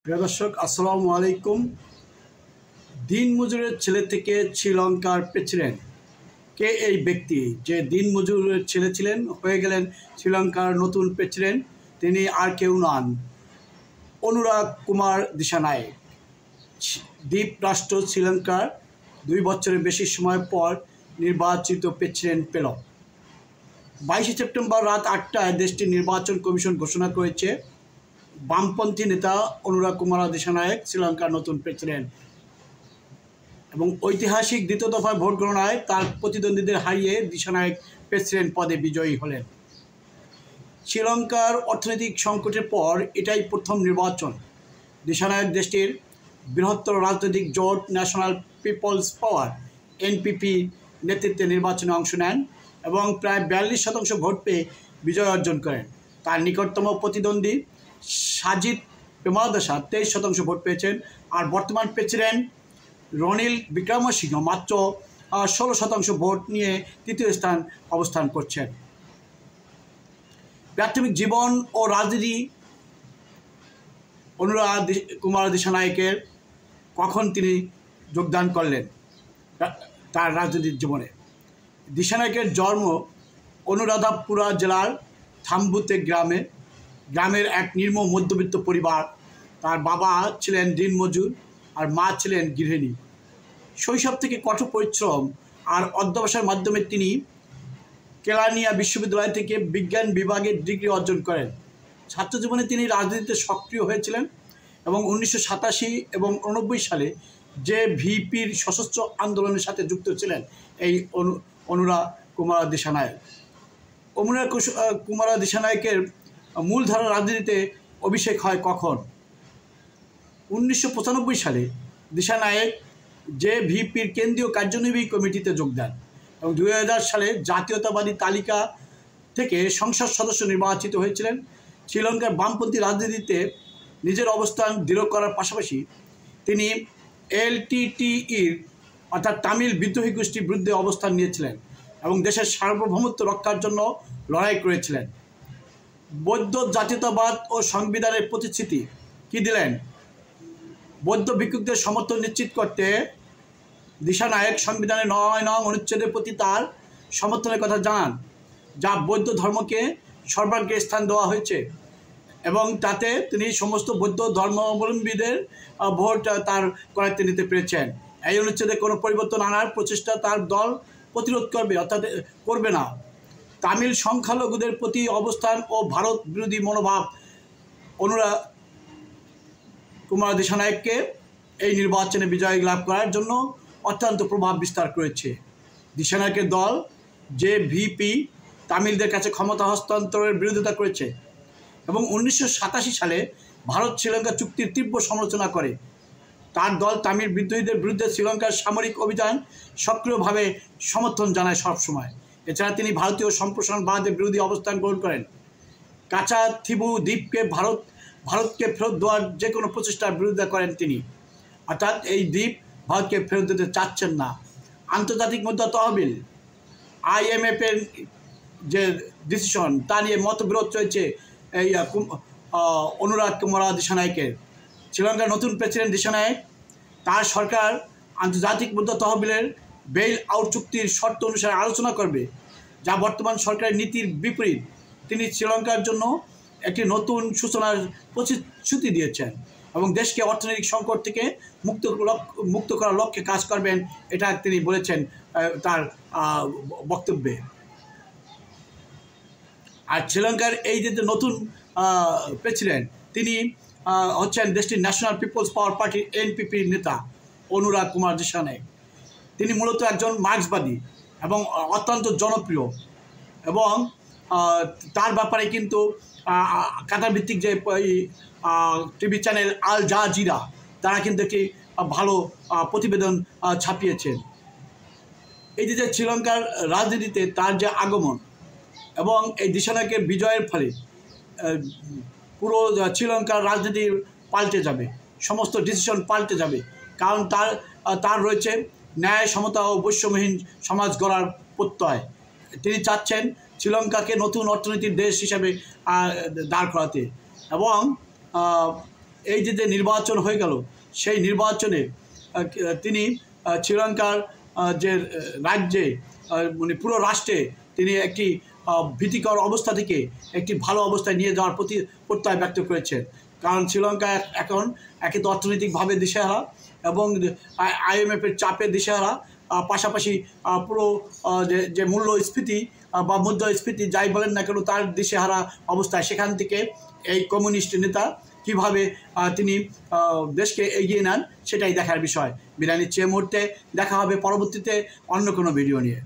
প্রিয় দর্শক আসসালামু আলাইকুম। দিনমজুরের ছেলে থেকে শ্রীলঙ্কার প্রেসিডেন্ট কে এই ব্যক্তি যে দিনমজুরের ছেলে ছিলেন হয়ে গেলেন শ্রীলঙ্কার নতুন প্রেসিডেন্ট। তিনি আর কেউ নন, অনুরাগ কুমার দিশানায়েক। দ্বীপ রাষ্ট্র শ্রীলঙ্কার 2 বছরের বেশি সময় পর নির্বাচিত প্রেসিডেন্ট পেল। 22 সেপ্টেম্বর রাত 8টায় দেশটির নির্বাচন কমিশন ঘোষণা করেছে বামপন্থী নেতা অনুরাগ কুমার দিশানায়েক শ্রীলঙ্কার নতুন প্রেসিডেন্ট। এবং ঐতিহাসিক দ্বিতীয় দফায় ভোট গণনায় তার প্রতিদ্বন্দ্বীদের হারিয়ে দিশানায়েক প্রেসিডেন্ট পদে বিজয়ী হলেন। শ্রীলঙ্কার অর্থনৈতিক সংকটের পর এটাই প্রথম নির্বাচন। দিশানায়েক দেশটির বৃহত্তর রাজনৈতিক জোট ন্যাশনাল পিপলস পাওয়ার এনপিপি নেতৃত্বে নির্বাচনে অংশ নেন এবং প্রায় 42% ভোট পেয়ে বিজয় অর্জন করেন। তার নিকটতম প্রতিদ্বন্দ্বী সাজিদ প্রেমাদাসা 23% ভোট পেয়েছেন। আর বর্তমান প্রেসিডেন্ট রনিল বিক্রমসিংহ মাত্র 16% ভোট নিয়ে তৃতীয় স্থান অবস্থান করছেন। প্রাথমিক জীবন ও রাজনীতি অনুরাগ কুমার দিশানায়েকের কখন তিনি যোগদান করলেন তার রাজনৈতিক জীবনে। দিশানায়েকের জন্ম অনুরাধাপুরা জেলার থাম্বুতে গ্রামের এক নিম্ন মধ্যবিত্ত পরিবার। তার বাবা ছিলেন দিনমজুর আর মা ছিলেন গৃহিণী। শৈশব থেকে কঠোর পরিশ্রম আর অধ্যবসায়ের মাধ্যমে তিনি কেলানিয়া বিশ্ববিদ্যালয় থেকে বিজ্ঞান বিভাগে ডিগ্রি অর্জন করেন। ছাত্রজীবনে তিনি রাজনীতিতে সক্রিয় হয়েছিলেন এবং 1987 এবং 1989 সালে যে ভিপির সশস্ত্র আন্দোলনের সাথে যুক্ত ছিলেন এই অনুরাগ কুমার দিশানায়েক। অনুরাগ কুমার দিশানায়েকের মূলধারা রাজনীতিতে অভিষেক হয় কখন? 1995 সালে দিশানায়েক যে ভিপির কেন্দ্রীয় কার্যনির্বাহী কমিটিতে যোগ দেন এবং 2000 সালে জাতীয়তাবাদী তালিকা থেকে সংসদ সদস্য নির্বাচিত হয়েছিলেন। শ্রীলঙ্কার বামপন্থী রাজনীতিতে নিজের অবস্থান দৃঢ় করার পাশাপাশি তিনি এলটিটিইর অর্থাৎ তামিল বিদ্রোহী গোষ্ঠীর বিরুদ্ধে অবস্থান নিয়েছিলেন এবং দেশের সার্বভৌমত্ব রক্ষার জন্য লড়াই করেছিলেন। বৌদ্ধ জাতীয়তাবাদ ও সংবিধানের প্রতিশ্রুতি কী দিলেন? বৌদ্ধ ভিক্ষুকদের সমর্থন নিশ্চিত করতে দিশানায়েক সংবিধানের 9 নং অনুচ্ছেদের প্রতি তার সমর্থনের কথা জানান, যা বৌদ্ধ ধর্মকে সর্বাগ্রে স্থান দেওয়া হয়েছে এবং তাতে তিনি সমস্ত বৌদ্ধ ধর্মাবলম্বীদের ভোট তার করাতে নিতে পেরেছেন। এই অনুচ্ছেদে কোনো পরিবর্তন আনার প্রচেষ্টা তার দল প্রতিরোধ করবে অর্থাৎ করবে না। তামিল সংখ্যালঘুদের প্রতি অবস্থান ও ভারত বিরোধী মনোভাব অনুরাগ কুমার দিশানায়েককে এই নির্বাচনে বিজয় লাভ করার জন্য অত্যন্ত প্রভাব বিস্তার করেছে। দিশানায়েকের দল যে ভিপি তামিলদের কাছে ক্ষমতা হস্তান্তরের বিরোধিতা করেছে এবং 1987 সালে ভারত শ্রীলঙ্কা চুক্তির তীব্র সমালোচনা করে। তার দল তামিল বিদ্রোহীদের বিরুদ্ধে শ্রীলঙ্কার সামরিক অভিযান সক্রিয়ভাবে সমর্থন জানায় সবসময়। এছাড়া তিনি ভারতীয় সম্প্রসারণবাদের বিরোধী অবস্থান গ্রহণ করেন। কাচা থিবু দ্বীপকে ভারতকে ফেরত দেওয়ার যে কোনো প্রচেষ্টার বিরোধিতা করেন তিনি, অর্থাৎ এই দ্বীপ ভারতকে ফেরত দিতে চাচ্ছেন না। আন্তর্জাতিক মুদ্রা তহবিল IMF-এর যে ডিসিশন তা নিয়ে মতবিরোধ চলছে এই অনুরাগ কুমার দিশানায়েকের। শ্রীলঙ্কার নতুন প্রেসিডেন্ট দিশানায়েক তার সরকার আন্তর্জাতিক মুদ্রা তহবিলের বেইল আউট চুক্তির শর্ত অনুসারে আলোচনা করবে, যা বর্তমান সরকারের নীতির বিপরীত। তিনি শ্রীলঙ্কার জন্য একটি নতুন সূচনার প্রতিশ্রুতি দিয়েছেন এবং দেশকে অর্থনৈতিক সংকট থেকে মুক্ত করার লক্ষ্যে কাজ করবেন, এটা তিনি বলেছেন তার বক্তব্যে। আর শ্রীলঙ্কার এই যে নতুন প্রেসিডেন্ট তিনি হচ্ছেন দেশটির ন্যাশনাল পিপলস পাওয়ার পার্টির এনপিপির নেতা অনুরাগ কুমার দিশানায়েক। তিনি মূলত একজন মার্ক্সবাদী এবং অত্যন্ত জনপ্রিয় এবং তার ব্যাপারে কিন্তু কাতার ভিত্তিক যে টিভি চ্যানেল আল জাজিরা তারা কিন্তু একটি ভালো প্রতিবেদন ছাপিয়েছেন। এই যে শ্রীলঙ্কার রাজনীতিতে তার যে আগমন এবং এই দিশানায়েকের বিজয়ের ফলে পুরো শ্রীলঙ্কার রাজনীতি পাল্টে যাবে, সমস্ত ডিসিশন পাল্টে যাবে, কারণ তার রয়েছে ন্যায় সমতা ও বৈষম্যহীন সমাজ গড়ার প্রত্যয়। তিনি চাচ্ছেন শ্রীলঙ্কাকে নতুন অর্থনীতির দেশ হিসাবে দাঁড় করাতে এবং এই যে নির্বাচন হয়ে গেল, সেই নির্বাচনে তিনি শ্রীলঙ্কার যে রাজ্যে মানে পুরো রাষ্ট্রে তিনি একটি ভীতিকর অবস্থা থেকে একটি ভালো অবস্থায় নিয়ে যাওয়ার প্রত্যয় ব্যক্ত করেছেন। কারণ শ্রীলঙ্কা এখন একে তো অর্থনৈতিকভাবে দিশেহারা এবং IMF-এর চাপে দিশেহারা, পাশাপাশি পুরো যে মূল্যস্ফীতি বা মুদ্রাস্ফীতি যাই বলেন না কেন তার দিশেহারা অবস্থায়, সেখান থেকে এই কমিউনিস্ট নেতা কীভাবে তিনি দেশকে এগিয়ে নেন সেটাই দেখার বিষয়। বিদায় নিচ্ছি এই মুহূর্তে, দেখা হবে পরবর্তীতে অন্য কোনো ভিডিও নিয়ে।